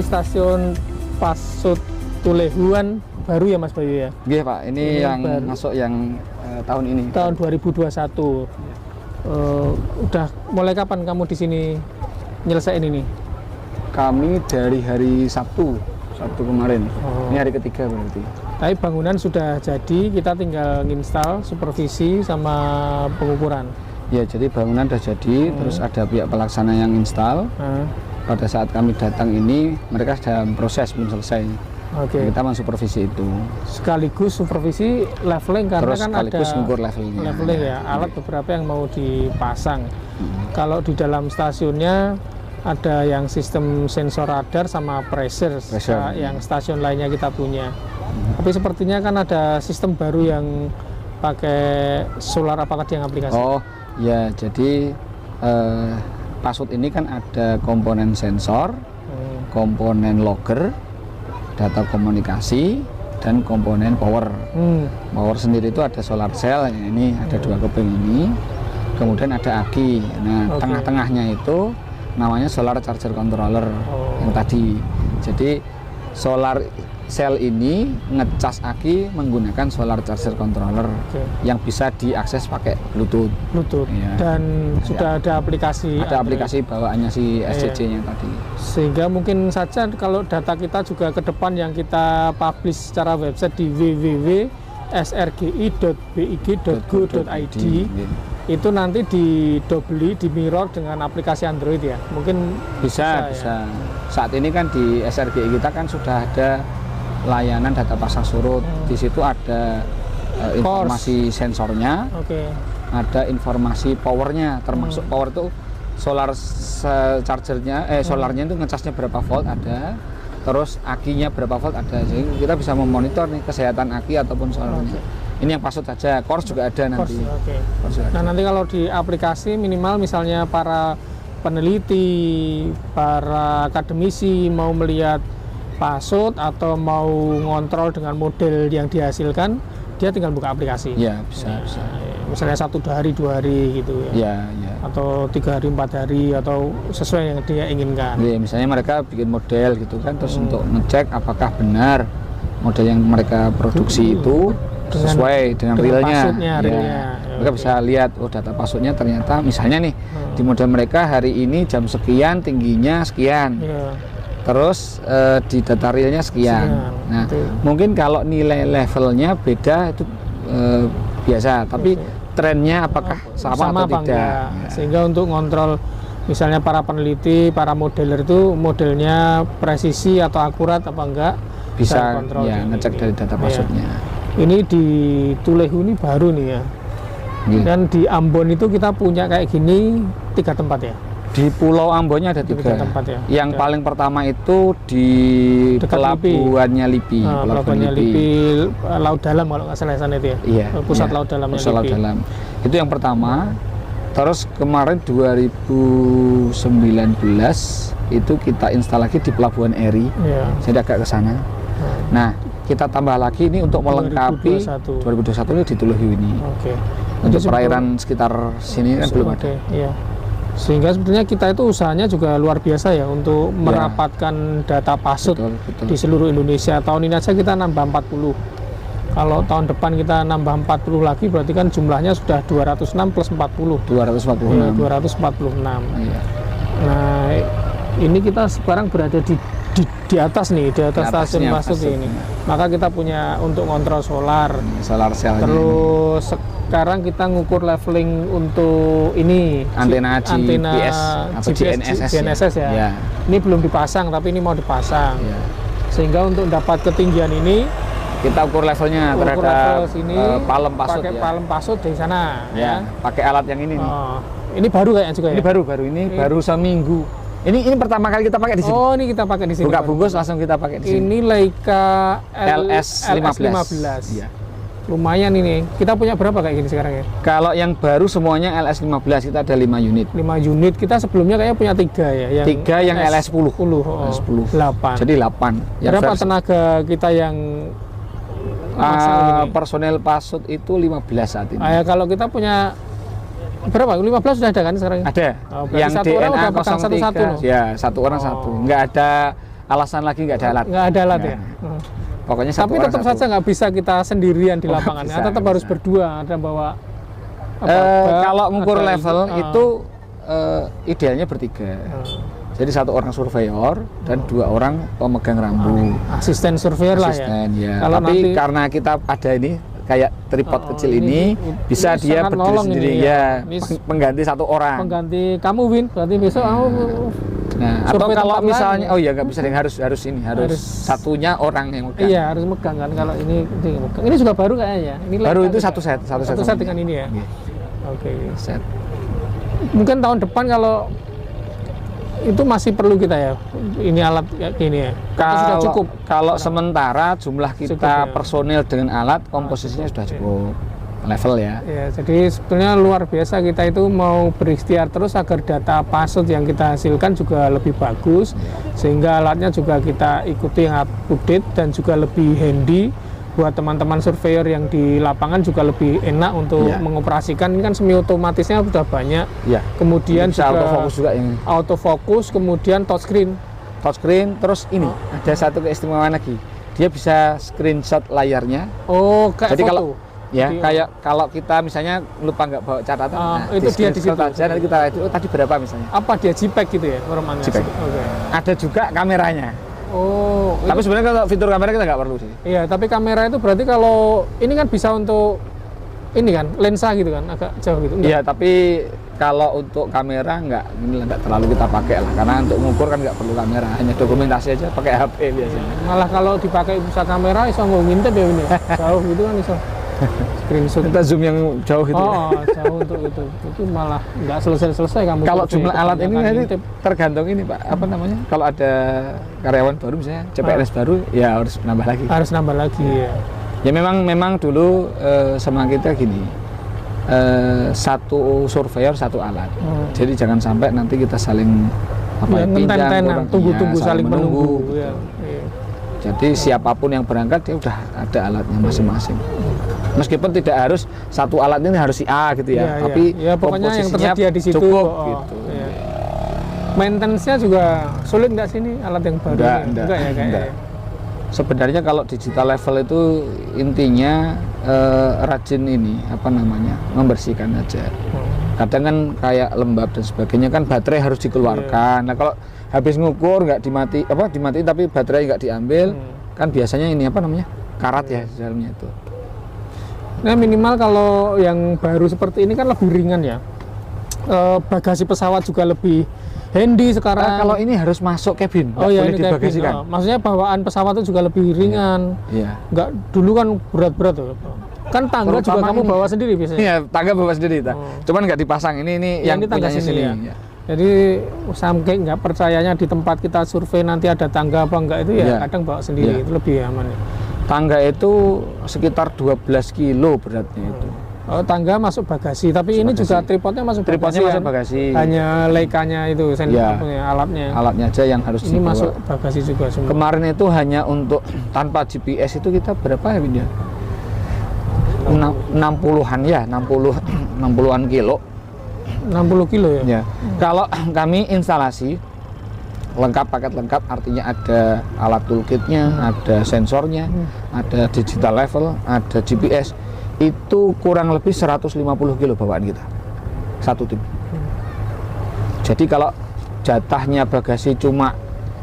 Ini stasiun Pasut Tulehuan baru ya Mas Bayu ya? Iya Pak, ini yang baru. masuk yang tahun ini. Tahun 2021. Udah mulai kapan kamu di sini nyelesain ini? Kami dari hari Sabtu kemarin. Ini hari ketiga berarti. Tapi bangunan sudah jadi, kita tinggal nginstal, supervisi sama pengukuran. Ya, jadi bangunan sudah jadi, terus ada pihak pelaksana yang install. Pada saat kami datang ini, mereka sedang proses belum selesai. Oke. Kita mensupervisi itu. Sekaligus supervisi leveling karena Terus kan sekaligus ada ngukur levelnya. leveling ya, alat beberapa yang mau dipasang. Kalau di dalam stasiunnya ada yang sistem sensor radar sama pressure. Yang stasiun lainnya kita punya. Tapi sepertinya kan ada sistem baru yang pakai solar, apakah yang aplikasi? Oh ya, jadi Pasut ini kan ada komponen sensor, komponen logger, data komunikasi, dan komponen power. Power sendiri itu ada solar cell, ini ada 2 keping ini, kemudian ada aki. Nah, tengah-tengahnya itu namanya solar charger controller yang tadi. Jadi solar cell ini ngecas aki menggunakan solar charger controller yang bisa diakses pakai Bluetooth. Ya. Dan sudah ada aplikasi. Ada aplikasi bawaannya si SCC-nya tadi. Sehingga mungkin saja kalau data kita juga ke depan yang kita publish secara website di www.srgi.big.go.id itu nanti didobeli, di mirror dengan aplikasi Android ya. Mungkin bisa. Saat ini kan di SRGI kita kan sudah ada layanan data pasang surut. Di situ ada informasi sensornya, ada informasi powernya, termasuk power itu solar chargernya, solarnya itu ngecasnya berapa volt ada, terus akinya berapa volt ada. Jadi kita bisa memonitor nih kesehatan aki ataupun solarnya. Ini yang Pasut saja, Kors juga ada nanti. Nah, nanti kalau di aplikasi minimal misalnya para peneliti, para akademisi mau melihat Pasut atau mau ngontrol dengan model yang dihasilkan, dia tinggal buka aplikasi. Ya, bisa. Misalnya 1 hari, 2 hari gitu ya. Atau 3 hari, 4 hari, atau sesuai yang dia inginkan. Ya, misalnya mereka bikin model gitu kan, terus untuk ngecek apakah benar model yang mereka produksi itu sesuai dengan realnya. Mereka bisa lihat, oh data Pasutnya ternyata misalnya nih di model mereka hari ini jam sekian tingginya sekian. Terus di data realnya sekian. Nah, mungkin kalau nilai levelnya beda itu biasa, tapi trennya apakah sama atau tidak. Sehingga untuk ngontrol misalnya para peneliti, para modeler itu modelnya presisi atau akurat apa enggak, bisa ngecek dari data Pasutnya. Ini di Tulehu ini baru nih ya. Dan di Ambon itu kita punya kayak gini 3 tempat ya. Di Pulau Ambonnya ada 3 tempat ya. Yang paling pertama itu di Pelabuhannya Lipi. Pelabuhannya Lipi, Laut Dalam kalau nggak salah sana itu ya. Iya. Pusat Laut Dalamnya Lipi. Laut Dalam. Itu yang pertama. Terus kemarin 2019 itu kita install lagi di Pelabuhan Eri. Jadi agak ke sana. Nah, kita tambah lagi ini untuk melengkapi 2021 ini di Tulehu ini. Untuk perairan sekitar sini kan belum ada. Sehingga sebetulnya kita itu usahanya juga luar biasa ya untuk merapatkan data Pasut di seluruh Indonesia. Tahun ini aja kita nambah 40. Kalau tahun depan kita nambah 40 lagi berarti kan jumlahnya sudah 206 plus 40. 246. Nah, ini kita sekarang berada di atas nih, di atas stasiun Pasut ini. Maka kita punya untuk ngontrol solar cell. Terus sekarang kita ngukur leveling untuk ini antena GPS atau GNSS ya. Ini belum dipasang tapi ini mau dipasang. Sehingga untuk dapat ketinggian ini kita ukur levelnya terhadap palem Pasut. Pakai palem Pasut di sana ya. Pakai alat yang ini. Ini baru kayaknya juga ya. Ini baru baru seminggu. Ini pertama kali kita pakai di sini. Oh, ini kita pakai di sini. Buka bungkus langsung kita pakai di sini. Ini Leica LS15. Iya. Lumayan ini. Kita punya berapa kayak gini sekarang ya? Kalau yang baru semuanya LS15 kita ada 5 unit. 5 unit. Kita sebelumnya kayaknya punya 3 ya. Yang 3 yang LS10. LS10. 8. Jadi 8. Berapa tenaga kita yang personel Pasut itu 15 saat ini. Kalau kita punya berapa? 15 sudah ada kan sekarang? Ada. Yang DNA 03 ya, 1 orang 1. Enggak ada alasan lagi nggak ada alat. Nggak ada alat Nah, ya. Pokoknya satu Tapi orang tetap satu. saja nggak bisa kita sendirian di lapangan. bisa, Tetap harus bisa. berdua. Ada bawa Kalau ngukur ada level ini. itu idealnya bertiga. Jadi satu orang surveyor dan 2 orang pemegang rambu. Asisten surveyor lah ya. Asisten ya. Kalau Tapi nanti- karena kita ada ini kayak tripod kecil ini bisa ini dia sangat berdiri nolong sendiri ini, ya. Ini Pengganti 1 orang. pengganti kamu Win, berarti besok kamu Nah, atau survei kalau tempat misalnya lain. oh iya nggak bisa harus ini harus satunya orang yang megang. Iya harus megang kan kalau ini megang. Ini juga baru kayaknya. Ini Baru lengkap itu juga. satu set Satu set dengan ini ya. Iya, Oke. set. Mungkin tahun depan kalau itu masih perlu kita ya. Ini alat kayak gini ya. Atau sudah cukup. Kalau sementara jumlah kita Cukup, ya. personil dengan alat komposisinya sudah cukup level ya. Ya, jadi sebetulnya luar biasa kita itu mau berikhtiar terus agar data pasut yang kita hasilkan juga lebih bagus, sehingga alatnya juga kita ikuti yang update dan juga lebih handy buat teman-teman surveyor yang di lapangan juga lebih enak untuk Ya. mengoperasikan. Ini kan semi otomatisnya sudah banyak, Iya. kemudian Bisa juga autofocus juga yang autofocus, kemudian touchscreen. touchscreen. Terus ini ada satu keistimewaan lagi, dia bisa screenshot layarnya. Oh, kayak Jadi foto. kalau ya Jadi, kayak kalau kita misalnya lupa nggak bawa catatan, itu dia di screenshot situ. aja nanti kita itu tadi berapa misalnya. apa dia JPEG gitu ya formatnya? JPEG. Oke. Ada juga kameranya. Oh, Tapi sebenarnya kalau fitur kamera kita nggak perlu sih. iya, tapi kamera itu berarti kalau ini kan bisa untuk ini kan lensa gitu kan agak jauh gitu. Enggak? Iya, tapi kalau untuk kamera nggak terlalu kita pakai lah, karena untuk mengukur kan nggak perlu kamera, hanya dokumentasi aja pakai HP biasanya. Malah kalau dipakai bisa kamera iso nggak ngintip ya ini. Jauh gitu kan iso. Screenshot. Kita zoom yang jauh gitu. Oh, jauh untuk itu. Itu malah nggak selesai kamu. Kalau survei, jumlah alat ini kebanyakan nanti ngintip. tergantung ini Pak, apa namanya? Kalau ada karyawan baru misalnya CPNS baru, ya harus nambah lagi. Harus nambah lagi ya. Ya memang dulu sama kita gini, satu surveyor satu alat. Jadi jangan sampai nanti kita saling Ya, ngenten-tenan, kurang. tunggu-tunggu Iya, saling menunggu. gitu. Ya, iya. Jadi siapapun yang berangkat dia udah ada alatnya masing-masing. Meskipun tidak harus satu alat ini harus si A gitu ya, Iya, iya. tapi ya pokoknya yang komposisinya tersedia di situ cukup oh, gitu. iya. Maintenance-nya juga sulit nggak sih ini alat yang baru? Enggak, ini? enggak, ya kayaknya. enggak. Sebenarnya kalau digital level itu intinya rajin ini apa namanya membersihkan aja. Kadang kan kayak lembab dan sebagainya kan baterai harus dikeluarkan. Nah kalau habis ngukur nggak dimatiin tapi baterai nggak diambil kan biasanya ini apa namanya karat ya di dalamnya itu. Nah minimal kalau yang baru seperti ini kan lebih ringan ya. Bagasi pesawat juga lebih handy sekarang. Kalau ini harus masuk cabin, nggak oh ya boleh ini cabin. dibagasikan. Maksudnya bawaan pesawat itu juga lebih ringan. Iya. Nggak dulu kan berat-berat tuh. Kan tangga juga Terutama kamu ini. bawa sendiri biasanya. Iya, tangga bawa sendiri ta. Cuman nggak dipasang. Ini Ya, yang ini tangga punyanya sini sini. ya. Ya. Jadi sampai nggak percayanya di tempat kita survei nanti ada tangga apa enggak itu ya Iya. kadang bawa sendiri Iya. itu lebih aman ya. Tangga itu sekitar 12 kilo beratnya itu. Oh, tangga masuk bagasi, tapi ini Bagasi. juga tripodnya masuk Tripodnya bagasi. masuk kan? bagasi. Hanya lekanya itu, Iya. alatnya. Alatnya aja yang harus Ini dibawa. masuk bagasi juga semua. Kemarin itu hanya untuk tanpa GPS itu kita berapa ya Winda? 60-an ya, 60-an kilo. 60 kilo ya. Ya. Kalau kami instalasi lengkap, paket lengkap, artinya ada alat toolkitnya, ada sensornya, ada digital level, ada GPS. Itu kurang lebih 150 kilo bawaan kita satu tim. Jadi kalau jatahnya bagasi cuma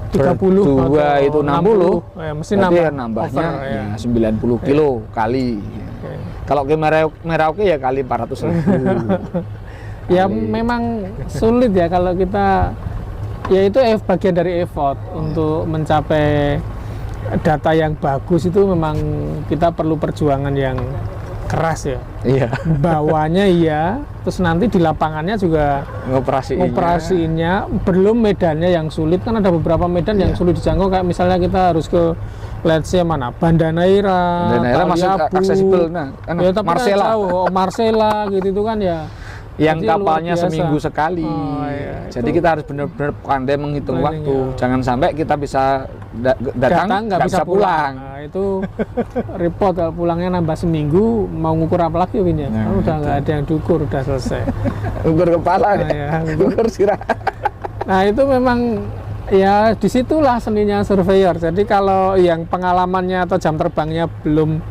30 berdua atau itu 60, ya, mesti berarti nambah nambahnya over, ya 90 kilo kali. Oke. Kalau ke Merauke ya kali 400 ribu. Ya Kali. memang sulit ya kalau kita ya itu bagian dari effort untuk mencapai data yang bagus itu memang kita perlu perjuangan yang keras ya. Iya. Bawanya iya, terus nanti di lapangannya juga ngoperasiinnya belum medannya yang sulit kan ada beberapa medan yang Iya. sulit dijangkau kayak misalnya kita harus ke let's say mana Banda Neira, masih Taliabu. aksesibel. Nah, kan Ya, tapi Marcella. kan jauh. Oh, Marcella gitu itu kan ya. Yang Jadi luar kapalnya biasa. seminggu sekali. Oh, iya. Jadi Itu kita harus benar-benar pandai menghitung planning, waktu. ya. Jangan sampai kita bisa datang nggak bisa pulang. Nah, itu repot kalau pulangnya nambah seminggu mau ngukur apa lagi Win ya? Nah, Kan udah itu. nggak ada yang diukur, udah selesai. Ukur kepala, Nah, ya. ukur sirah. Nah itu memang Ya disitulah seninya surveyor. Jadi kalau yang pengalamannya atau jam terbangnya belum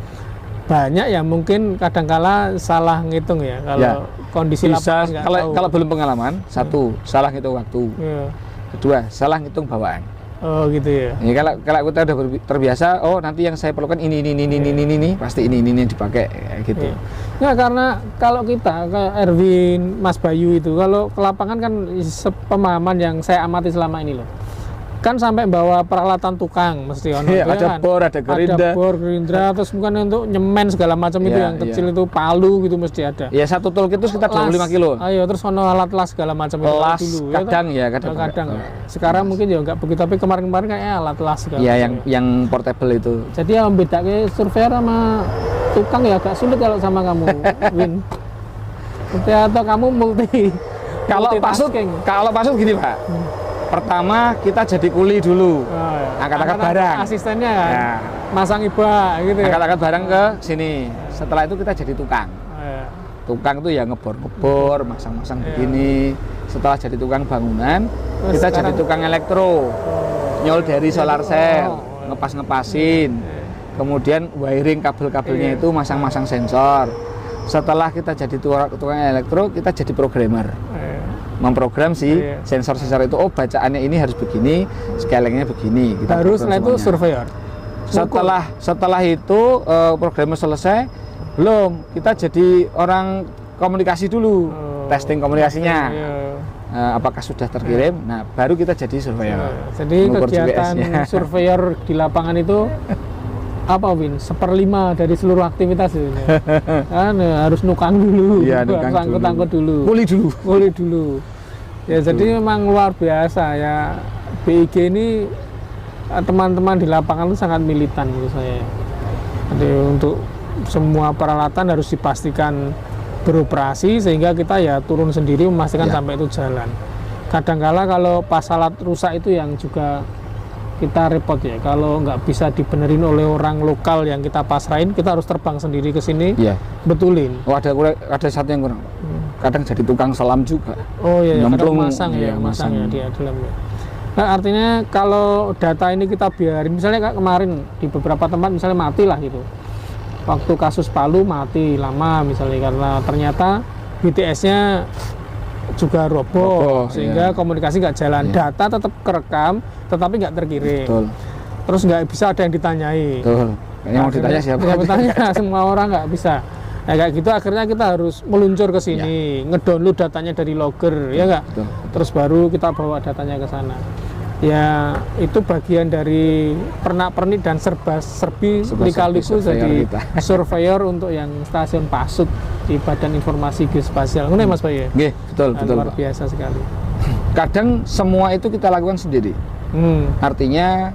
banyak ya mungkin kadangkala salah ngitung ya kalau Ya, kondisi bisa lapangan nggak kalau tahu. kalau belum pengalaman, satu salah ngitung waktu, Ya. kedua salah ngitung bawaan. Oh gitu ya. Ya, kalau kita udah terbiasa, oh nanti yang saya perlukan ini, pasti ini yang dipakai kayak gitu. Ya karena kalau kita ke Erwin, Mas Bayu itu kalau ke lapangan kan sepemahaman yang saya amati selama ini loh. Kan sampai bawa peralatan tukang mesti ono. Iya, ya ada kan? bor, ada gerinda. Ada bor, gerindra, terus bukan untuk nyemen segala macam itu Iya, yang kecil itu palu gitu mesti ada. Ya satu toolkit itu sekitar 25 kilo. Ayo terus ono alat las segala macam itu Las dulu. kadang ya, Kadang. Sekarang mungkin ya enggak begitu, tapi kemarin-kemarin kayak alat las segala Ya macam. yang portable itu. Jadi yang bedanya surveyor sama tukang ya agak sulit kalau sama kamu, Win. Atau kamu Kalau pasut gini Pak. Pertama kita jadi kuli dulu. Angkat-angkat barang. Asistennya kan. Ya. Masang iba gitu ya. Angkat-angkat barang ke sini. Setelah itu kita jadi tukang. Ya. Tukang itu ya ngebor-ngebor, masang-masang begini. Setelah jadi tukang bangunan, Terus kita jadi sekarang- tukang elektro. Nyol dari solar cell, ngepas-ngepasin. Kemudian wiring kabel-kabelnya itu masang-masang sensor. Setelah kita jadi tukang elektro, kita jadi programmer. Memprogram si sensor-sensor itu, oh bacaannya ini harus begini, scalingnya begini. Kita Baru program setelah itu semuanya. surveyor. Setelah itu programmer selesai, belum kita jadi orang komunikasi dulu, testing komunikasinya. Apakah sudah terkirim? Nah, baru kita jadi surveyor. Jadi Mengukur kegiatan GPS-nya. surveyor di lapangan itu apa, Win? 1/5 dari seluruh aktivitas itu. Kan harus nukang dulu, Iya, harus nukang angkut-angkut dulu. Kuli Dulu. Ya, jadi memang luar biasa ya. BIG ini teman-teman di lapangan itu sangat militan menurut saya. Jadi untuk semua peralatan harus dipastikan beroperasi sehingga kita ya turun sendiri memastikan sampai itu jalan. Kadangkala kalau pas alat rusak itu yang juga kita repot ya, kalau nggak bisa dibenerin oleh orang lokal yang kita pasrahin, kita harus terbang sendiri ke sini, betulin. Oh, ada satu yang kurang. Kadang jadi tukang selam juga. Oh iya, Nyemplung, masang ya, iya, masang ya masang. di dalamnya. Nah, artinya kalau data ini kita biarin, misalnya kayak kemarin di beberapa tempat misalnya mati lah gitu. Waktu kasus Palu mati lama misalnya karena ternyata BTS-nya juga roboh sehingga komunikasi nggak jalan. Data tetap kerekam tetapi nggak terkirim. Betul. Terus nggak bisa ada yang ditanyai. Betul. Yang mau ditanya siapa? Yang bertanya semua orang nggak bisa. Nah, kayak gitu akhirnya kita harus meluncur ke sini, ngedownload datanya dari logger, ya nggak? Betul. Terus baru kita bawa datanya ke sana. Ya itu bagian dari pernak-pernik dan serba-serbi lika-liku jadi surveyor untuk yang stasiun Pasut di Badan Informasi Geospasial. Ini Mas Bayu. Nggih, betul. Luar biasa sekali. Kadang semua itu kita lakukan sendiri. Artinya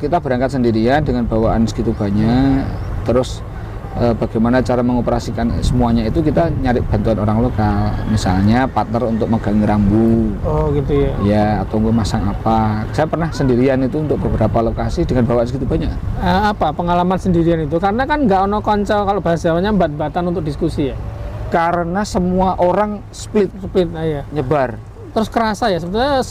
kita berangkat sendirian dengan bawaan segitu banyak, terus bagaimana cara mengoperasikan semuanya itu kita nyari bantuan orang lokal, misalnya partner untuk megang rambu. Oh gitu ya. Ya, atau masang apa. Saya pernah sendirian itu untuk beberapa lokasi dengan bawaan segitu banyak. Apa pengalaman sendirian itu? Karena kan nggak ono konco, kalau bahasa Jawanya bat-batan untuk diskusi ya. Karena semua orang split ya. nyebar. Terus kerasa ya sebetulnya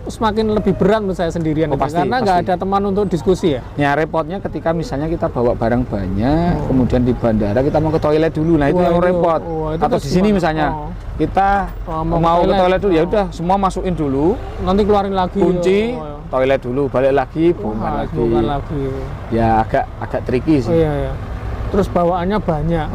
semakin lebih berat menurut saya sendirian itu, karena nggak ada teman untuk diskusi ya. Ya repotnya ketika misalnya kita bawa barang banyak, kemudian di bandara kita mau ke toilet dulu, nah itu yang repot. Atau di sini misalnya kita mau ke toilet dulu, ya udah semua masukin dulu, nanti keluarin lagi, kunci, toilet dulu, balik lagi, bongkar lagi. Ya agak tricky sih. Iya. Terus bawaannya banyak.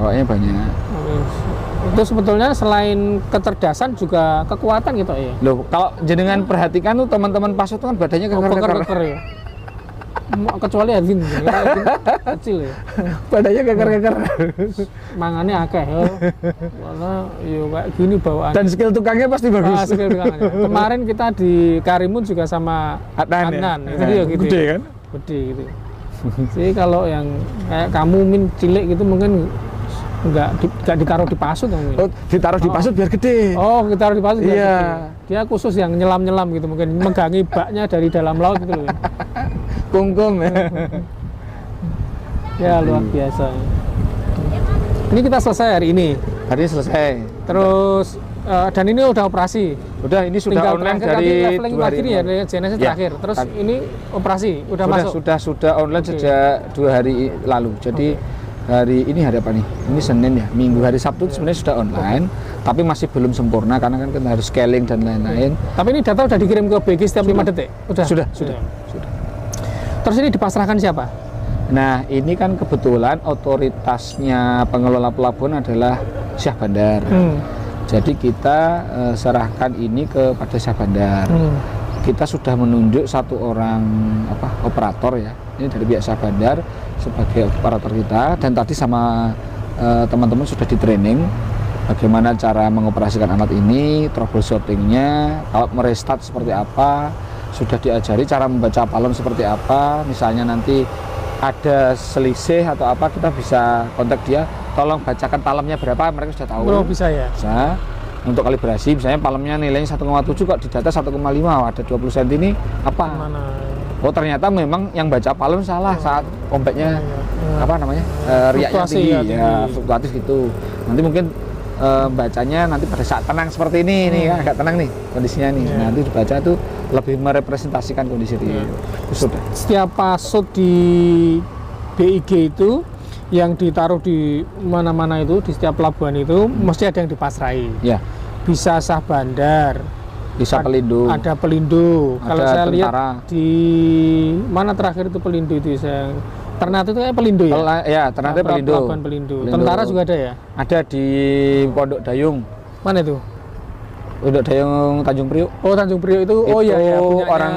Itu sebetulnya selain kecerdasan juga kekuatan gitu ya. Loh, kalau jenengan perhatikan tuh teman-teman Pasut kan badannya keker-keker ya. Kecuali Erwin kecil ya. Badannya keker-keker. Mangannya akeh ya. Karena yo kayak gini bawaan. Dan skill tukangnya pasti bagus. Skill tukangnya. Kemarin kita di Karimun juga sama Adnan. Itu dia gitu. Gede kan? Gede gitu. Jadi kalau yang kayak kamu min cilik gitu mungkin nggak ditaruh di Pasut mungkin. Oh, ditaruh di Pasut biar gede. Oh, ditaruh di Pasut biar iya. gede. Dia khusus yang nyelam-nyelam gitu mungkin, megangi baknya dari dalam laut gitu loh. Kungkum. Ya luar biasa. Ini kita selesai hari ini. Hari ini selesai. Terus dan ini udah operasi. Udah, ini sudah Tinggal online terakhir dari tadi leveling 2 hari ini ya, Genesis Ya. terakhir. Terus ini operasi, udah masuk. Sudah online sejak 2 hari lalu. Jadi hari apa nih? Ini Senin ya. Minggu, hari Sabtu sebenarnya sudah online, tapi masih belum sempurna karena kan kita harus scaling dan lain-lain. Tapi ini data udah dikirim ke BG setiap 5 detik. Sudah. Terus ini dipasrahkan siapa? Nah, ini kan kebetulan otoritasnya pengelola pelabuhan adalah Syah Bandar. Jadi kita serahkan ini kepada Syah Bandar. Kita sudah menunjuk 1 orang operator ya. Ini dari pihak Syah Bandar sebagai operator kita, dan tadi sama teman-teman sudah di training bagaimana cara mengoperasikan alat ini, troubleshootingnya, kalau merestart seperti apa, sudah diajari cara membaca palem seperti apa. Misalnya nanti ada selisih atau apa, kita bisa kontak dia, tolong bacakan palemnya berapa, mereka sudah tahu. Oh, bisa ya? Bisa. Untuk kalibrasi, misalnya palemnya nilainya 1,7 kok di data 1,5, ada 20 cm ini apa? Mana? Oh, ternyata memang yang baca palem salah saat ombaknya riaknya tinggi, fluktuatif gitu. Nanti mungkin bacanya nanti pada saat tenang seperti ini, nih agak tenang nih kondisinya nih. Nanti dibaca itu lebih merepresentasikan kondisi real. Sudah. Setiap pasut di BIG itu yang ditaruh di mana-mana itu, di setiap pelabuhan itu mesti ada yang dipasrai. Ya. Bisa Syah Bandar, bisa Pelindo. Ada Pelindo. Kalau saya tentara. lihat di mana terakhir itu Pelindo itu Ternate itu kayak Pelindo ya? Ya, Ternate Pelindo. Pelabuhan Pelindo. Tentara juga ada ya? Ada di Pondok Dayung. Mana itu? Pondok Dayung Tanjung Priok. Oh, Tanjung Priok itu ya, orang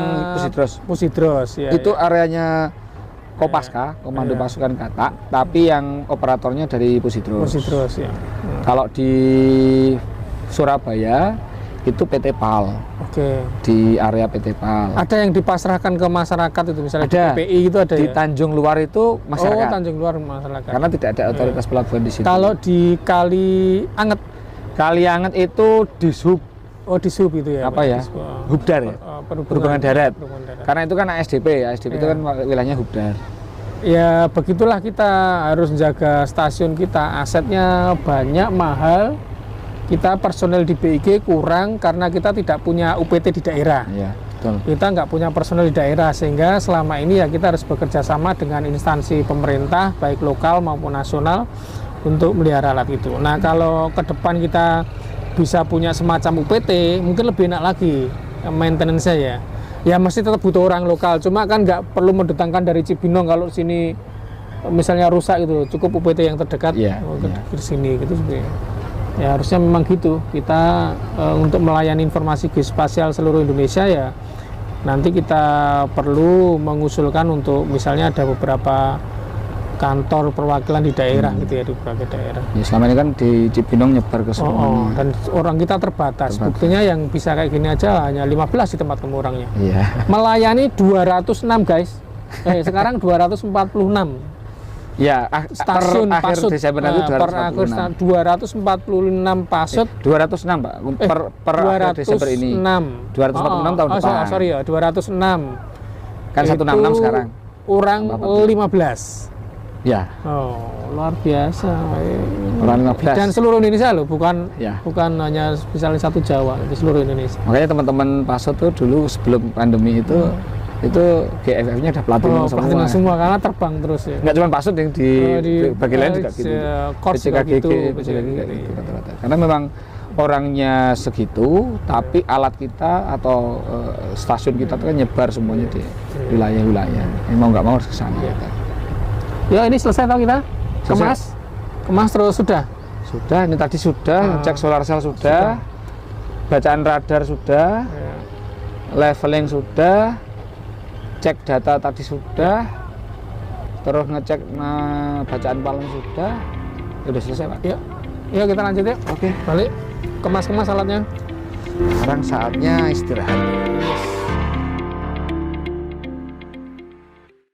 Pusidros ya. Itu areanya Kopaska, Komando Pasukan Katak, tapi yang operatornya dari Pusidros. Ya. Kalau di Surabaya itu PT PAL. Oke. Di area PT PAL. Ada yang dipasrahkan ke masyarakat itu, misalnya ada. Di PPI itu ada di ya? Tanjung Luar itu masyarakat. Oh, Tanjung Luar masyarakat. Karena tidak ada otoritas pelabuhan di situ. Kalau di Kali Anget itu Dishub. Oh, Dishub itu ya. Apa ya? Hubdar ya? Perhubungan darat. Karena itu kan ASDP itu kan wilayahnya Hubdar. Ya begitulah, kita harus menjaga stasiun kita, asetnya banyak, mahal. Kita personel di BIG kurang karena kita tidak punya UPT di daerah. Iya, betul. Kita nggak punya personel di daerah, sehingga selama ini ya kita harus bekerja sama dengan instansi pemerintah baik lokal maupun nasional untuk melihara alat itu. Nah, kalau ke depan kita bisa punya semacam UPT, mungkin lebih enak lagi maintenance-nya ya. Ya mesti tetap butuh orang lokal, cuma kan nggak perlu mendatangkan dari Cibinong kalau sini misalnya rusak gitu, cukup UPT yang terdekat ke sini gitu sebenarnya. Ya harusnya memang gitu. Kita untuk melayani informasi geospasial seluruh Indonesia ya nanti kita perlu mengusulkan untuk misalnya ada beberapa kantor perwakilan di daerah gitu ya, di berbagai daerah. Ya, selama ini kan di Cibinong nyebar ke semua. Dan orang kita terbatas. Buktinya yang bisa kayak gini aja hanya 15 di tempat temu orangnya. Iya. Melayani 206 guys. Sekarang 246. Ya, stasiun per akhir pasut. Desember nanti 246 pasut. 206 Pak. Per akhir Desember ini. 246 tahun depan. Sorry ya, 206. Kan 166 sekarang. Orang 15. Ya. Oh, luar biasa. Orang 15. Dan seluruh Indonesia loh, bukan hanya misalnya satu Jawa, itu seluruh Indonesia. Makanya teman-teman pasut tuh dulu sebelum pandemi itu GFF-nya udah platinum semua. Platinum semua karena terbang terus ya. Nggak cuma pasut, yang di bagian lain juga gitu. PCKG gitu. Karena memang orangnya segitu, tapi alat kita atau stasiun kita tuh kan nyebar semuanya di wilayah-wilayah. Mau nggak mau harus ke sana. Ya ini selesai tau kita? Kemas terus sudah? Sudah, ini tadi sudah, cek solar cell sudah, bacaan radar sudah, leveling sudah, cek data tadi sudah, terus ngecek bacaan palem sudah. Udah selesai Pak? Ya kita lanjut ya. Oke. Balik, kemas alatnya. Sekarang saatnya istirahat.